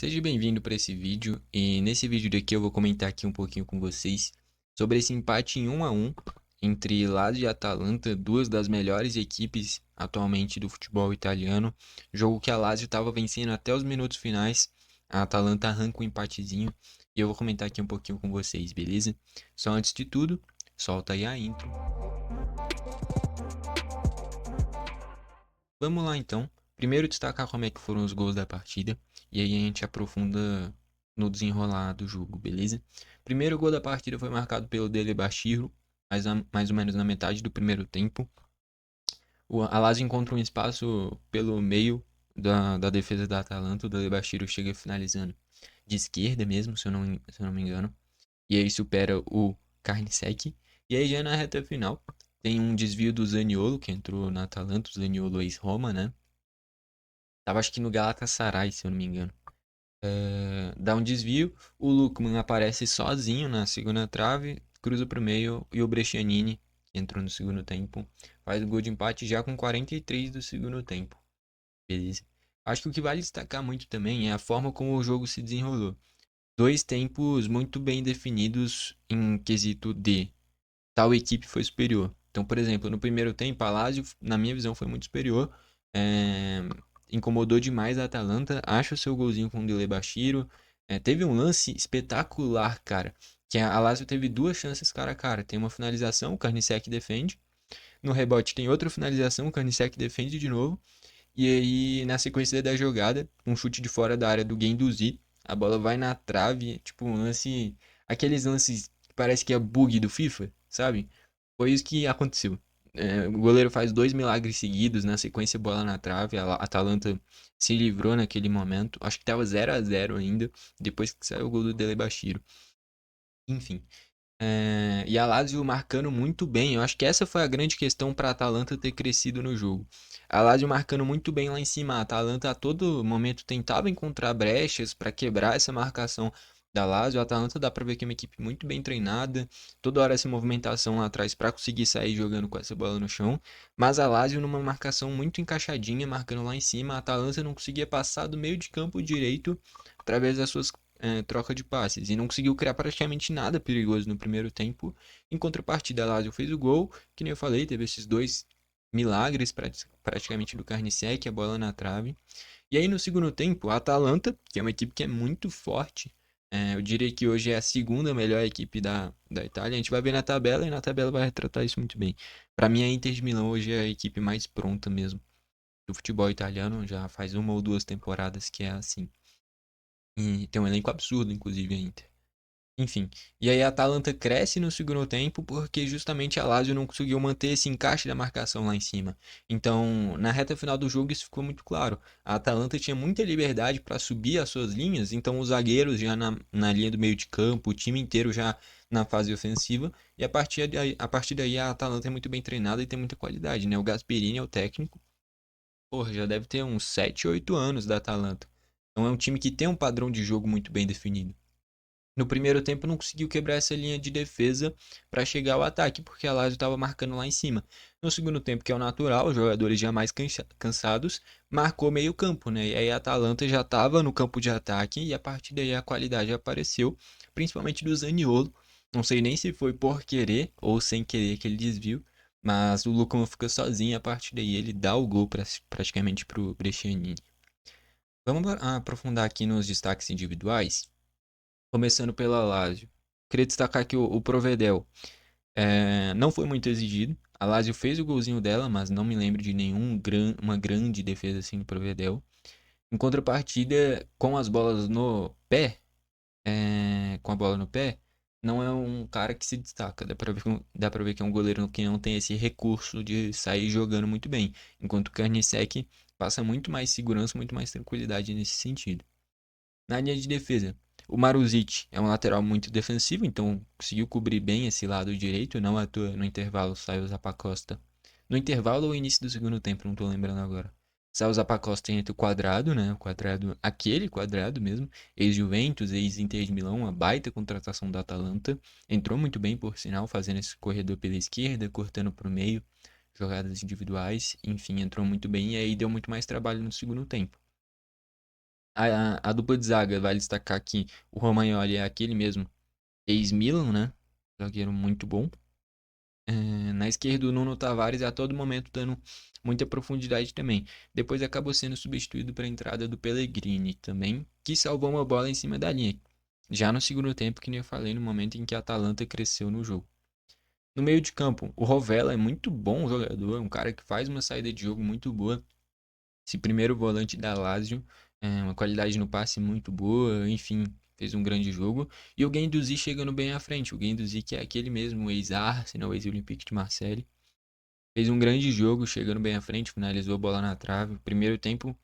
Seja bem-vindo para esse vídeo e nesse vídeo daqui eu vou comentar aqui um pouquinho com vocês sobre esse empate em 1-1 entre Lazio e Atalanta, duas das melhores equipes atualmente do futebol italiano. Jogo que a Lazio estava vencendo até os minutos finais, a Atalanta arranca um empatezinho e eu vou comentar aqui um pouquinho com vocês, beleza? Só antes de tudo, solta aí a intro. Vamos lá então. Primeiro destacar como é que foram os gols da partida e aí a gente aprofunda no desenrolar do jogo, beleza? Primeiro gol da partida foi marcado pelo Dele Bashiru, mais ou menos na metade do primeiro tempo. A Lazio encontra um espaço pelo meio da defesa da Atalanta, o Dele Bashiru chega finalizando de esquerda mesmo, se eu não me engano. E aí supera o Carnesecchi. E aí já na reta final tem um desvio do Zaniolo, que entrou na Atalanta, o Zaniolo ex-Roma, né? Tava acho que no Galatasaray, se eu não me engano. Dá um desvio, o Lookman aparece sozinho na segunda trave, cruza pro meio e o Brescianini, que entrou no segundo tempo, faz o gol de empate já com 43 do segundo tempo. Beleza. Acho que o que vale destacar muito também é a forma como o jogo se desenrolou. Dois tempos muito bem definidos em quesito de tal equipe foi superior. Então, por exemplo, no primeiro tempo, a Lazio, na minha visão, foi muito superior. É, incomodou demais a Atalanta. Acha o seu golzinho com o Dele Bashiru. Teve um lance espetacular, cara. Que a Lazio teve duas chances cara a cara. Tem uma finalização, o Carnicec defende. No rebote tem outra finalização, o Carnicec defende de novo. E aí, na sequência da jogada, um chute de fora da área do Guendouzi. A bola vai na trave, tipo um lance. Aqueles lances que parece que é bug do FIFA, sabe? Foi isso que aconteceu. O goleiro faz dois milagres seguidos, na sequência bola na trave, a Atalanta se livrou naquele momento. Acho que tava 0-0 ainda, depois que saiu o gol do Delebashiro. Enfim. E a Lazio marcando muito bem. Eu acho que essa foi a grande questão para a Atalanta ter crescido no jogo. A Lazio marcando muito bem lá em cima. A Atalanta a todo momento tentava encontrar brechas para quebrar essa marcação da Lazio. A Atalanta dá para ver que é uma equipe muito bem treinada. Toda hora essa movimentação lá atrás para conseguir sair jogando com essa bola no chão. Mas a Lazio numa marcação muito encaixadinha, marcando lá em cima. A Atalanta não conseguia passar do meio de campo direito através das suas troca de passes e não conseguiu criar praticamente nada perigoso no primeiro tempo. Em contrapartida, a Lazio fez o gol, que nem eu falei, teve esses dois milagres praticamente do Carnicec, a bola na trave. E aí no segundo tempo, a Atalanta, que é uma equipe que é muito forte, eu diria que hoje é a segunda melhor equipe da Itália. A gente vai ver na tabela e na tabela vai retratar isso muito bem. Para mim, a Inter de Milão hoje é a equipe mais pronta mesmo do futebol italiano, já faz uma ou duas temporadas que é assim. E tem um elenco absurdo, inclusive, a Inter. Enfim, e aí a Atalanta cresce no segundo tempo porque justamente a Lazio não conseguiu manter esse encaixe da marcação lá em cima. Então, na reta final do jogo isso ficou muito claro. A Atalanta tinha muita liberdade para subir as suas linhas, então os zagueiros já na linha do meio de campo, o time inteiro já na fase ofensiva, e a partir daí a Atalanta é muito bem treinada e tem muita qualidade, né? O Gasperini é o técnico, porra, já deve ter uns 7, 8 anos da Atalanta. Então é um time que tem um padrão de jogo muito bem definido. No primeiro tempo não conseguiu quebrar essa linha de defesa para chegar ao ataque, porque a Lazio estava marcando lá em cima. No segundo tempo, que é o natural, os jogadores já mais cansados, marcou meio campo, né? E aí a Atalanta já estava no campo de ataque e a partir daí a qualidade apareceu, principalmente do Zaniolo. Não sei nem se foi por querer ou sem querer aquele desvio, mas o Lucão fica sozinho e a partir daí ele dá o gol praticamente para o Brescianini. Vamos aprofundar aqui nos destaques individuais. Começando pela Lazio. Queria destacar que o Provedel não foi muito exigido. A Lazio fez o golzinho dela, mas não me lembro de uma grande defesa assim do Provedel. Em contrapartida, com as bolas no pé, com a bola no pé, não é um cara que se destaca. Dá pra ver que é um goleiro que não tem esse recurso de sair jogando muito bem. Enquanto o Karnišek passa muito mais segurança, muito mais tranquilidade nesse sentido. Na linha de defesa, o Maruzic é um lateral muito defensivo, então conseguiu cobrir bem esse lado direito, não à toa no intervalo saiu o Zappacosta. No intervalo ou início do segundo tempo, não tô lembrando agora. Saiu o Zappacosta entre o quadrado, né? O quadrado, aquele quadrado mesmo, ex-Juventus, ex-Inter de Milão, uma baita contratação da Atalanta. Entrou muito bem, por sinal, fazendo esse corredor pela esquerda, cortando pro meio, jogadas individuais, enfim, entrou muito bem e aí deu muito mais trabalho no segundo tempo. A dupla de zaga, vale destacar que o Romagnoli é aquele mesmo ex-Milan, né? Zagueiro muito bom. Na esquerda, o Nuno Tavares a todo momento dando muita profundidade também. Depois acabou sendo substituído para a entrada do Pellegrini também, que salvou uma bola em cima da linha. Já no segundo tempo, que nem eu falei, no momento em que a Atalanta cresceu no jogo. No meio de campo, o Rovella é muito bom jogador, um cara que faz uma saída de jogo muito boa. Esse primeiro volante da Lazio, uma qualidade no passe muito boa, enfim, fez um grande jogo. E o Guendouzi chegando bem à frente. O Guendouzi que é aquele mesmo ex-Arsenal, ex-Olympique de Marseille. Fez um grande jogo, chegando bem à frente, finalizou a bola na trave. Primeiro tempo,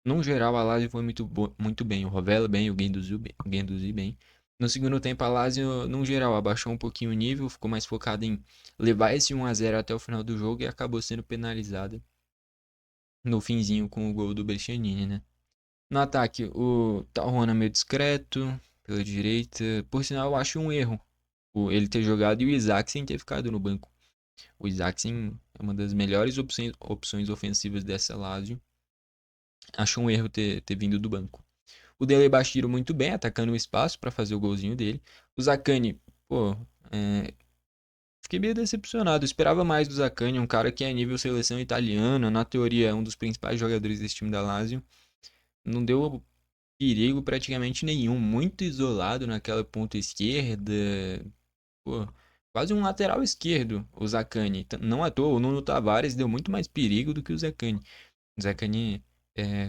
no geral, a Lazio foi muito bem. O Rovella bem, o Guendouzi bem. No segundo tempo, a Lazio, no geral, abaixou um pouquinho o nível, ficou mais focada em levar esse 1-0 até o final do jogo e acabou sendo penalizada no finzinho com o gol do Brescianini, né? No ataque, o Talrona meio discreto, pela direita. Por sinal, eu acho um erro ele ter jogado e o Isaac sem ter ficado no banco. O Isaac é uma das melhores opções ofensivas dessa Lazio. Acho um erro ter vindo do banco. O Dele Bashiru muito bem, atacando o espaço para fazer o golzinho dele. O Zaccani, pô, é, fiquei meio decepcionado. Eu esperava mais do Zaccani, um cara que é nível seleção italiana, na teoria é um dos principais jogadores desse time da Lazio. Não deu perigo praticamente nenhum, muito isolado naquela ponta esquerda. Pô, quase um lateral esquerdo, o Zaccani. Não à toa, o Nuno Tavares deu muito mais perigo do que o Zaccani. O Zaccani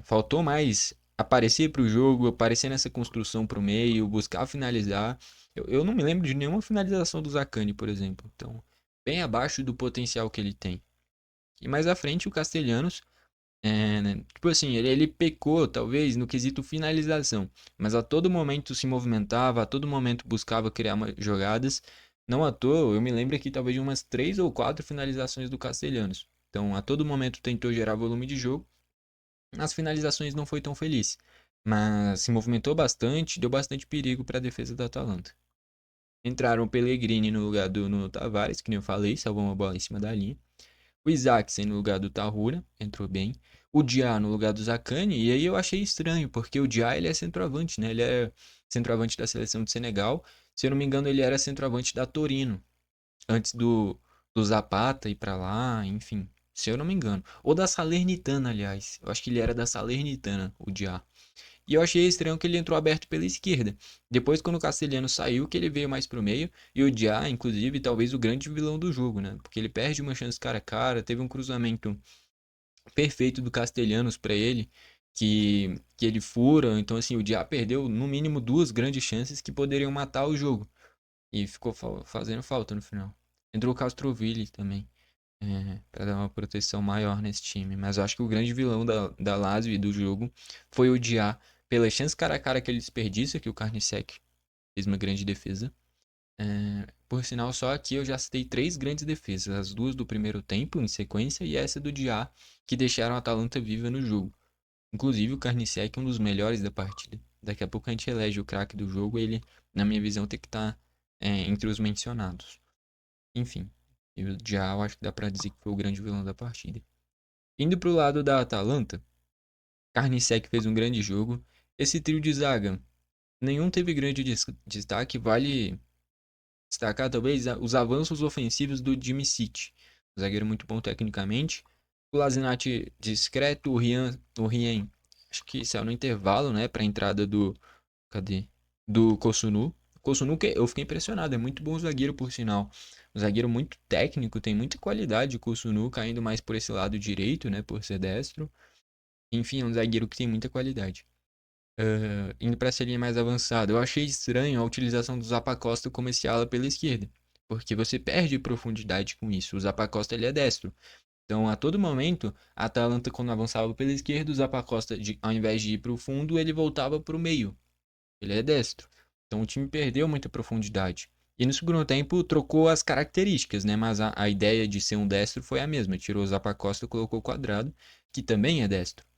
faltou mais aparecer para o jogo, aparecer nessa construção para o meio, buscar finalizar. Eu não me lembro de nenhuma finalização do Zaccani, por exemplo. Então, bem abaixo do potencial que ele tem. E mais à frente, o Castelhanos né? Tipo assim, ele pecou, talvez, no quesito finalização, mas a todo momento se movimentava, a todo momento buscava criar jogadas. Não à toa, eu me lembro aqui talvez de umas 3 ou 4 finalizações do Castelhanos. Então, a todo momento tentou gerar volume de jogo. As finalizações não foi tão feliz, mas se movimentou bastante, deu bastante perigo para a defesa da Atalanta. Entraram o Pellegrini no lugar do Nuno Tavares, que nem eu falei, salvou uma bola em cima da linha. O Isaacsen no lugar do Tahura, entrou bem. O Dia no lugar do Zakani, e aí eu achei estranho, porque o Dia ele é centroavante, né? Ele é centroavante da seleção de Senegal. Se eu não me engano, ele era centroavante da Torino, antes do Zapata ir pra lá, enfim. Se eu não me engano. Ou da Salernitana, aliás. Eu acho que ele era da Salernitana, o Dia. E eu achei estranho que ele entrou aberto pela esquerda. Depois, quando o Castelhano saiu, que ele veio mais pro meio. E o Dia, inclusive, talvez o grande vilão do jogo, né? Porque ele perde uma chance cara a cara. Teve um cruzamento perfeito do Castelhanos para ele, que ele fura. Então, assim, o Dia perdeu no mínimo 2 grandes chances que poderiam matar o jogo. E ficou fazendo falta no final. Entrou o Castrovilli também. Para dar uma proteção maior nesse time. Mas eu acho que o grande vilão da Lazio e do jogo foi o Dia pela chance cara a cara que ele desperdiça, que o Carniceck fez uma grande defesa. Por sinal, só aqui eu já citei 3 grandes defesas, as 2 do primeiro tempo em sequência e essa do Dia, que deixaram a Atalanta viva no jogo. Inclusive o Carniceck é um dos melhores da partida. Daqui a pouco a gente elege o craque do jogo, ele, na minha visão, tem que estar entre os mencionados. Enfim, e o Dia eu acho que dá pra dizer que foi o grande vilão da partida. Indo pro lado da Atalanta, Carniceck fez um grande jogo. Esse trio de zaga, nenhum teve grande destaque, vale destacar talvez os avanços ofensivos do Jimmy City. Um zagueiro muito bom tecnicamente. O Lazinatti discreto, o Rien acho que saiu no intervalo, né, para a entrada do cadê? Do Kosunu. Kosunu que eu fiquei impressionado, é muito bom zagueiro por sinal. Um zagueiro muito técnico, tem muita qualidade o Kosunu, caindo mais por esse lado direito, né, por ser destro. Enfim, é um zagueiro que tem muita qualidade. Indo para essa linha mais avançada, eu achei estranho a utilização do Zappacosta como esse ala pela esquerda, porque você perde profundidade com isso. O Zappacosta ele é destro, então a todo momento a Atalanta quando avançava pela esquerda, o Zappacosta ao invés de ir para o fundo, ele voltava para o meio. Ele é destro, então o time perdeu muita profundidade. E no segundo tempo trocou as características, né? Mas a ideia de ser um destro foi a mesma. Tirou o Zappacosta e colocou o Quadrado, que também é destro.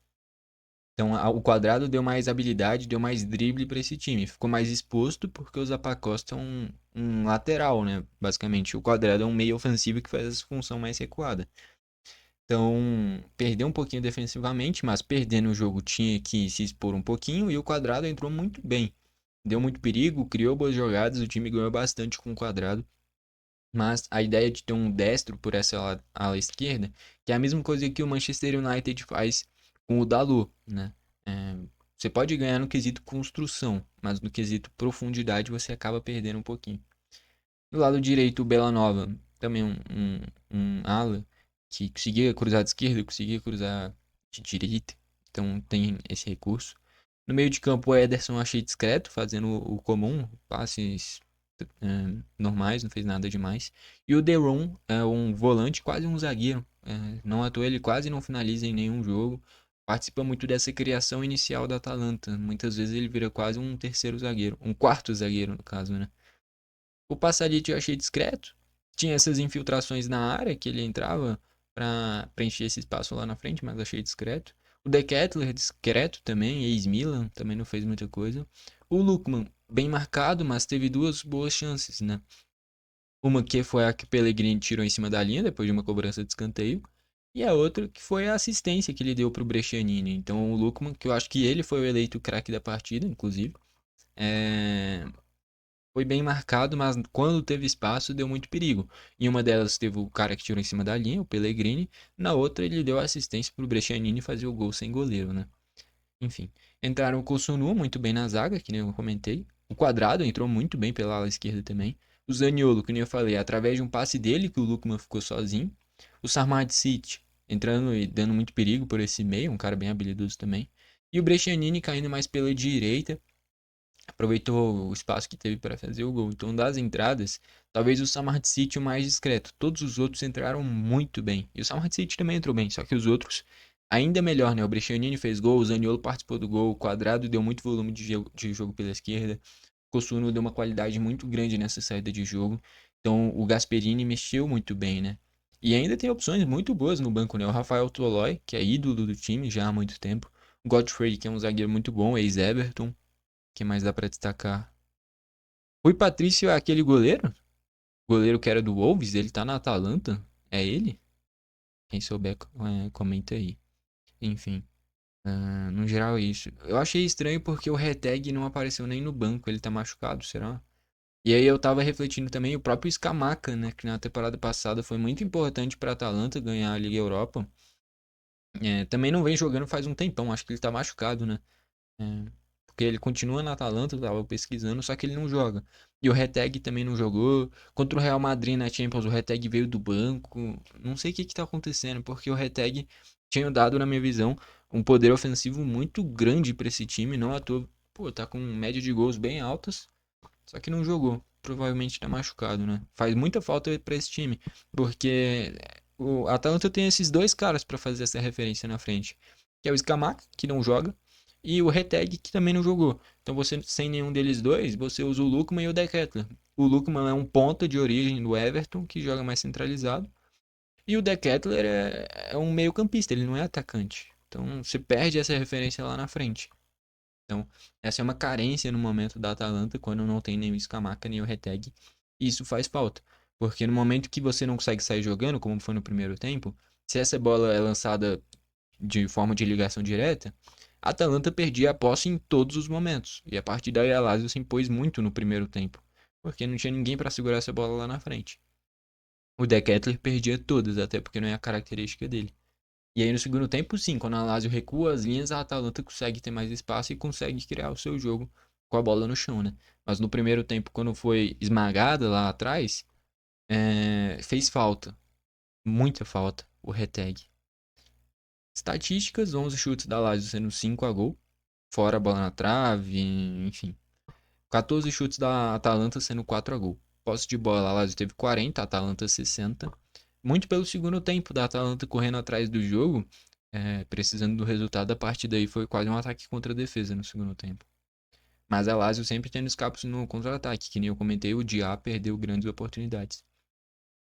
Então, o quadrado deu mais habilidade, deu mais drible para esse time. Ficou mais exposto porque o Zappacosta é um lateral, né? Basicamente, o quadrado é um meio ofensivo que faz essa função mais recuada. Então, perdeu um pouquinho defensivamente, mas perdendo o jogo tinha que se expor um pouquinho e o Quadrado entrou muito bem. Deu muito perigo, criou boas jogadas, o time ganhou bastante com o Quadrado. Mas a ideia de ter um destro por essa ala esquerda, que é a mesma coisa que o Manchester United faz com o Dalot, né? É, você pode ganhar no quesito construção, mas no quesito profundidade você acaba perdendo um pouquinho. Do lado direito, o Belanova, também um ala que conseguia cruzar de esquerda, conseguia cruzar de direita, então tem esse recurso. No meio de campo, o Ederson achei discreto, fazendo o comum, passes normais, não fez nada demais. E o Deron é um volante, quase um zagueiro. Não à toa, ele quase não finaliza em nenhum jogo. Participa muito dessa criação inicial da Atalanta. Muitas vezes ele vira quase um terceiro zagueiro, um quarto zagueiro, no caso, né? O Passadito eu achei discreto. Tinha essas infiltrações na área que ele entrava para preencher esse espaço lá na frente, mas achei discreto. O De Ketelaere discreto também, ex-Milan, também não fez muita coisa. O Lookman, bem marcado, mas teve duas boas chances, né? Uma que foi a que o Pellegrini tirou em cima da linha, depois de uma cobrança de escanteio. E a outra que foi a assistência que ele deu pro Brescianini. Então o Lookman, que eu acho que ele foi o eleito craque da partida, inclusive. É, foi bem marcado, mas quando teve espaço deu muito perigo. Em uma delas teve o cara que tirou em cima da linha, o Pellegrini. Na outra ele deu assistência pro Brescianini fazer o gol sem goleiro, né? Enfim. Entraram o Kossunu muito bem na zaga, que nem eu comentei. O Quadrado entrou muito bem pela ala esquerda também. O Zaniolo, que nem eu falei, através de um passe dele que o Lukman ficou sozinho. O Sarmadicic entrando e dando muito perigo por esse meio, um cara bem habilidoso também. E o Brescianini caindo mais pela direita, aproveitou o espaço que teve para fazer o gol. Então, das entradas, talvez o Samart City o mais discreto. Todos os outros entraram muito bem. E o Samart City também entrou bem, só que os outros ainda melhor, né? O Brescianini fez gol, o Zaniolo participou do gol, o Quadrado deu muito volume de jogo pela esquerda. O Kosuno deu uma qualidade muito grande nessa saída de jogo. Então, o Gasperini mexeu muito bem, né? E ainda tem opções muito boas no banco, né? O Rafael Tolói, que é ídolo do time já há muito tempo. O Godfrey, que é um zagueiro muito bom, ex-Everton. Que mais dá pra destacar? Rui Patrício é aquele goleiro? Goleiro que era do Wolves, ele tá na Atalanta? É ele? Quem souber, comenta aí. Enfim, no geral é isso. Eu achei estranho porque o Reteg não apareceu nem no banco, ele tá machucado, será? E aí eu tava refletindo também o próprio Scamacca, né, que na temporada passada foi muito importante pra Atalanta ganhar a Liga Europa. Também não vem jogando faz um tempão, acho que ele tá machucado, né? É, porque ele continua na Atalanta, eu tava pesquisando, só que ele não joga. E o Reteg também não jogou. Contra o Real Madrid na Champions, o Reteg veio do banco. Não sei o que que tá acontecendo, porque o Reteg tinha dado, na minha visão, um poder ofensivo muito grande pra esse time. Não à toa, pô, tá com média de gols bem altas, só que não jogou. Provavelmente tá machucado, né? Faz muita falta pra esse time, porque o Atalanta tem esses dois caras pra fazer essa referência na frente, que é o Scamacca, que não joga, e o Reteg, que também não jogou. Então você, sem nenhum deles dois, você usa o Lookman e o De Ketelaere. O Lookman é um ponta de origem do Everton, que joga mais centralizado, e o De Ketelaere é um meio-campista, ele não é atacante. Então você perde essa referência lá na frente. Então, essa é uma carência no momento da Atalanta quando não tem nem o Scamacca nem o Reteg. E isso faz falta. Porque no momento que você não consegue sair jogando, como foi no primeiro tempo, se essa bola é lançada de forma de ligação direta, a Atalanta perdia a posse em todos os momentos. E a partir daí a Lazio se impôs muito no primeiro tempo. Porque não tinha ninguém para segurar essa bola lá na frente. O De Ketelaere perdia todas, até porque não é a característica dele. E aí no segundo tempo, sim, quando a Lazio recua as linhas, a Atalanta consegue ter mais espaço e consegue criar o seu jogo com a bola no chão, né? Mas no primeiro tempo, quando foi esmagada lá atrás, fez falta, muita falta, o Reteg. Estatísticas, 11 chutes da Lazio sendo 5 a gol, fora a bola na trave, enfim. 14 chutes da Atalanta sendo 4 a gol. Posse de bola, a Lazio teve 40, a Atalanta 60. Muito pelo segundo tempo da Atalanta correndo atrás do jogo, precisando do resultado. A partir daí foi quase um ataque contra a defesa no segundo tempo. Mas a Lazio sempre tendo escapos no contra-ataque, que nem eu comentei, o Diá perdeu grandes oportunidades.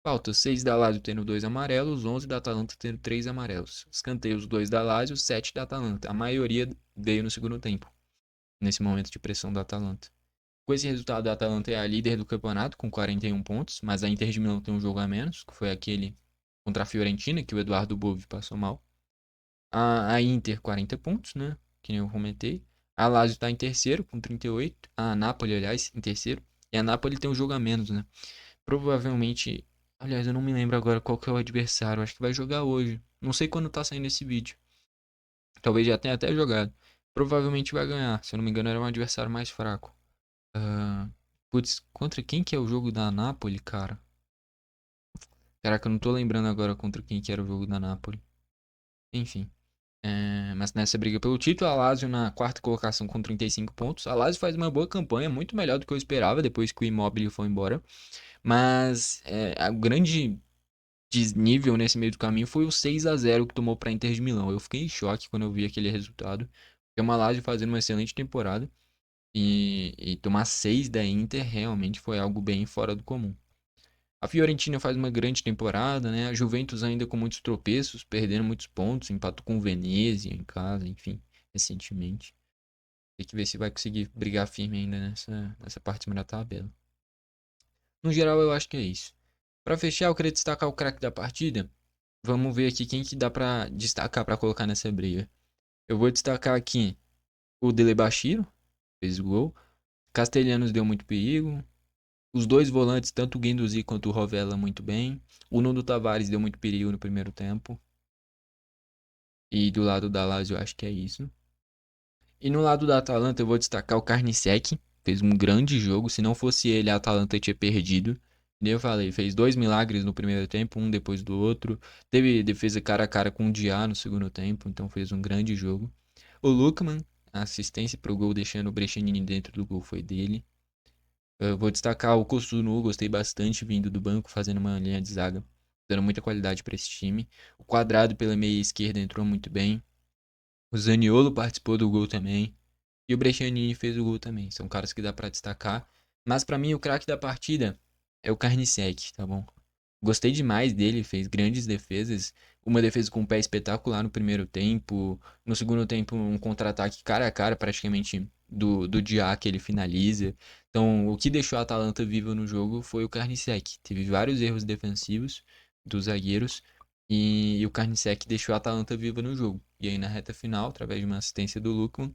Falta 6 da Lazio tendo 2 amarelos, 11 da Atalanta tendo 3 amarelos. Escanteios 2 da Lazio, 7 da Atalanta. A maioria veio no segundo tempo, nesse momento de pressão da Atalanta. Com esse resultado, a Atalanta é a líder do campeonato com 41 pontos, mas a Inter de Milão tem um jogo a menos, que foi aquele contra a Fiorentina, que o Eduardo Bove passou mal. A Inter, 40 pontos, né? Que nem eu comentei. A Lazio tá em terceiro, com 38. A Napoli, aliás, em terceiro. E a Napoli tem um jogo a menos, né? Provavelmente. Aliás, eu não me lembro agora qual que é o adversário. Acho que vai jogar hoje. Não sei quando tá saindo esse vídeo. Talvez já tenha até jogado. Provavelmente vai ganhar. Se eu não me engano, era um adversário mais fraco. Ah, putz, contra quem que é o jogo da Napoli, cara? Caraca, eu não tô lembrando agora contra quem que era o jogo da Napoli. Enfim. Mas nessa briga pelo título, a Lazio na quarta colocação com 35 pontos. A Lazio faz uma boa campanha, muito melhor do que eu esperava depois que o Immobile foi embora. Mas o grande desnível nesse meio do caminho foi o 6-0 que tomou para Inter de Milão. Eu fiquei em choque quando eu vi aquele resultado. Porque uma Lazio fazendo uma excelente temporada e tomar 6 da Inter realmente foi algo bem fora do comum. A Fiorentina faz uma grande temporada, né? A Juventus ainda com muitos tropeços, perdendo muitos pontos, empatou com o Venezia em casa, enfim, recentemente. Tem que ver se vai conseguir brigar firme ainda nessa parte de cima da tabela. No geral, eu acho que é isso. Para fechar, eu queria destacar o craque da partida. Vamos ver aqui quem que dá pra destacar pra colocar nessa briga. Eu vou destacar aqui o Delebashiro, fez o gol. Castelhanos deu muito perigo. Os dois volantes, tanto o Guendouzi quanto o Rovella, muito bem. O Nuno Tavares deu muito perigo no primeiro tempo. E do lado da Lazio, eu acho que é isso. E no lado da Atalanta, eu vou destacar o Carniceck. Fez um grande jogo. Se não fosse ele, a Atalanta tinha perdido. Nem eu falei, fez dois milagres no primeiro tempo, um depois do outro. Teve defesa cara a cara com o Diá no segundo tempo, então fez um grande jogo. O Lukman, a assistência pro gol, deixando o Brescianini dentro do gol, foi dele. Eu vou destacar o Kosunu, gostei bastante vindo do banco, fazendo uma linha de zaga, dando muita qualidade para esse time. O Quadrado pela meia esquerda entrou muito bem. O Zaniolo participou do gol também. E o Brescianini fez o gol também. São caras que dá pra destacar. Mas pra mim o craque da partida é o Carniceck, tá bom? Gostei demais dele, fez grandes defesas. Uma defesa com o pé espetacular no primeiro tempo. No segundo tempo, um contra-ataque cara a cara, praticamente, do Diá que ele finaliza. Então, o que deixou a Atalanta viva no jogo foi o Carniceck. Teve vários erros defensivos dos zagueiros. E o Carniceck deixou a Atalanta viva no jogo. E aí, na reta final, através de uma assistência do Lukman,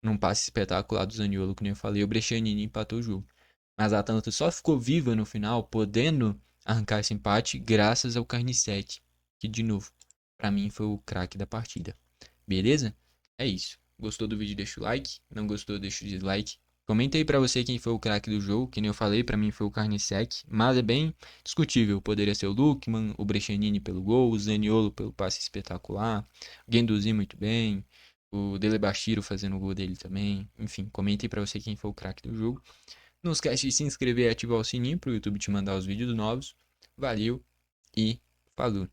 num passe espetacular do Zaniolo, que nem eu falei, o Brescianini empatou o jogo. Mas a Atalanta só ficou viva no final, podendo arrancar esse empate, graças ao Carnicetti, que, de novo, pra mim foi o craque da partida. Beleza? É isso. Gostou do vídeo, deixa o like. Não gostou, deixa o dislike. Comenta aí pra você quem foi o craque do jogo. Que nem eu falei, pra mim foi o Carnicetti. Mas é bem discutível. Poderia ser o Lukman, o Brescianini pelo gol, o Zaniolo pelo passe espetacular, o Guendouzi muito bem, o Delebashiro fazendo o gol dele também. Enfim, comenta aí pra você quem foi o craque do jogo. Não esquece de se inscrever e ativar o sininho para o YouTube te mandar os vídeos novos. Valeu e falou!